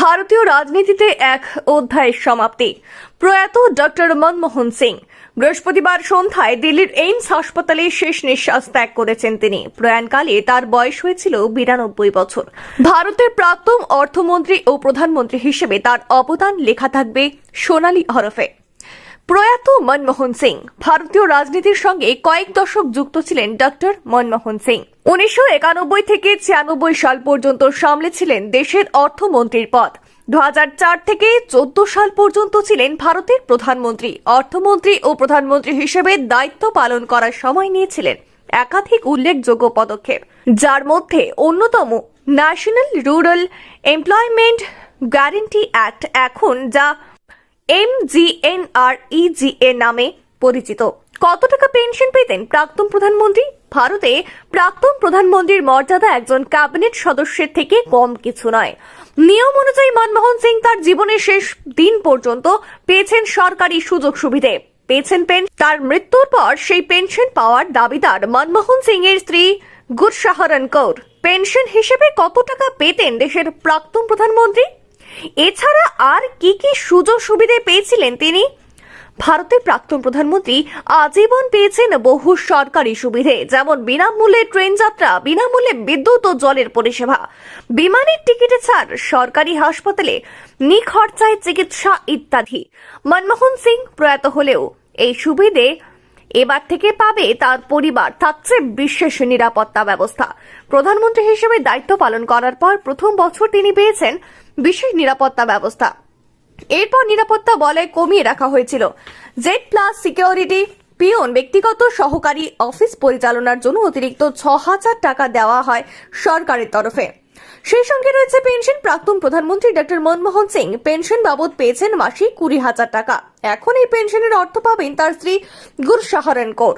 ভারতীয় রাজনীতিতে এক অধ্যায়ের সমাপ্তি। প্রয়াত ডক্টর মনমোহন সিং বৃহস্পতিবার সন্ধ্যায় দিল্লির এইমস হাসপাতালে শেষ নিঃশ্বাস ত্যাগ করেছেন তিনি। প্রয়াণকালে তার বয়স হয়েছিল 92 বছর। ভারতের প্রাক্তন অর্থমন্ত্রী ও প্রধানমন্ত্রী হিসেবে তার অবদান লেখা থাকবে সোনালী হরফে। প্রয়াত মনমোহন সিং ভারতীয় রাজনীতির সঙ্গে কয়েক দশক যুক্ত ছিলেন। ডক্টর মনমোহন সিং 1991 থেকে 96 সাল পর্যন্ত সামলেছিলেন দেশের অর্থমন্ত্রীর পদ। 2004 থেকে 14 সাল পর্যন্ত ছিলেন ভারতের প্রধানমন্ত্রী। অর্থমন্ত্রী ও প্রধানমন্ত্রী হিসেবে দায়িত্ব পালন করার সময় নিয়েছিলেন একাধিক উল্লেখযোগ্য পদক্ষেপ, যার মধ্যে অন্যতম national rural employment guarantee act, এখন যা MGNREGA নামে পরিচিত। কত টাকা পেনশন পেতেন প্রাক্তন প্রধানমন্ত্রী? ভারতে প্রাক্তন প্রধানমন্ত্রীর মর্যাদা একজন ক্যাবিনেট সদস্যের থেকে কম কিছু নয়। নিয়ম অনুযায়ী মনমোহন সিং তার জীবনের শেষ দিন পর্যন্ত পেয়েছেন সরকারি সুযোগ সুবিধে, পেয়েছেন তার মৃত্যুর পর সেই পেনশন পাওয়ার দাবিদার মনমোহন সিং এর স্ত্রী গুরশাহরন কৌর। পেনশন হিসেবে কত টাকা পেতেন দেশের প্রাক্তন প্রধানমন্ত্রী? এছাড়া আর কি কি সুযোগ সুবিধা পেয়েছিলেন তিনি? ভারতের প্রাক্তন প্রধানমন্ত্রী আজীবন পেয়েছেন বহু সরকারি সুবিধে, যেমন বিনামূল্যে ট্রেন যাত্রা, বিনামূল্যে বিদ্যুৎ ও জলের পরিষেবা, বিমানের টিকিটে ছাড়, সরকারি হাসপাতালে নিখরচায় চিকিৎসা ইত্যাদি। মনমোহন সিং প্রয়াত হলেও এই সুবিধে এবার থেকে পাবে তার পরিবার। থাকছে বিশেষ নিরাপত্তা ব্যবস্থা। প্রধানমন্ত্রী হিসেবে দায়িত্ব পালন করার পর প্রথম বছর তিনি পেয়েছেন বিশেষ নিরাপত্তা ব্যবস্থা। এরপর নিরাপত্তা বলয় কমিয়ে রাখা হয়েছিল। Z+ সিকিউরিটি পিয়ন ব্যক্তিগত সহকারী অফিস পরিচালনার জন্য অতিরিক্ত 6,000 টাকা দেওয়া হয় সরকারের তরফে। সেই সঙ্গে রয়েছে পেনশন। প্রাক্তন প্রধানমন্ত্রী ডক্টর মনমোহন সিং পেনশন বাবদ পেয়েছেন মাসিক 20,000 টাকা। এখন এই পেনশনের অর্থ পাবেন তার স্ত্রী গুরশাহরন কৌর।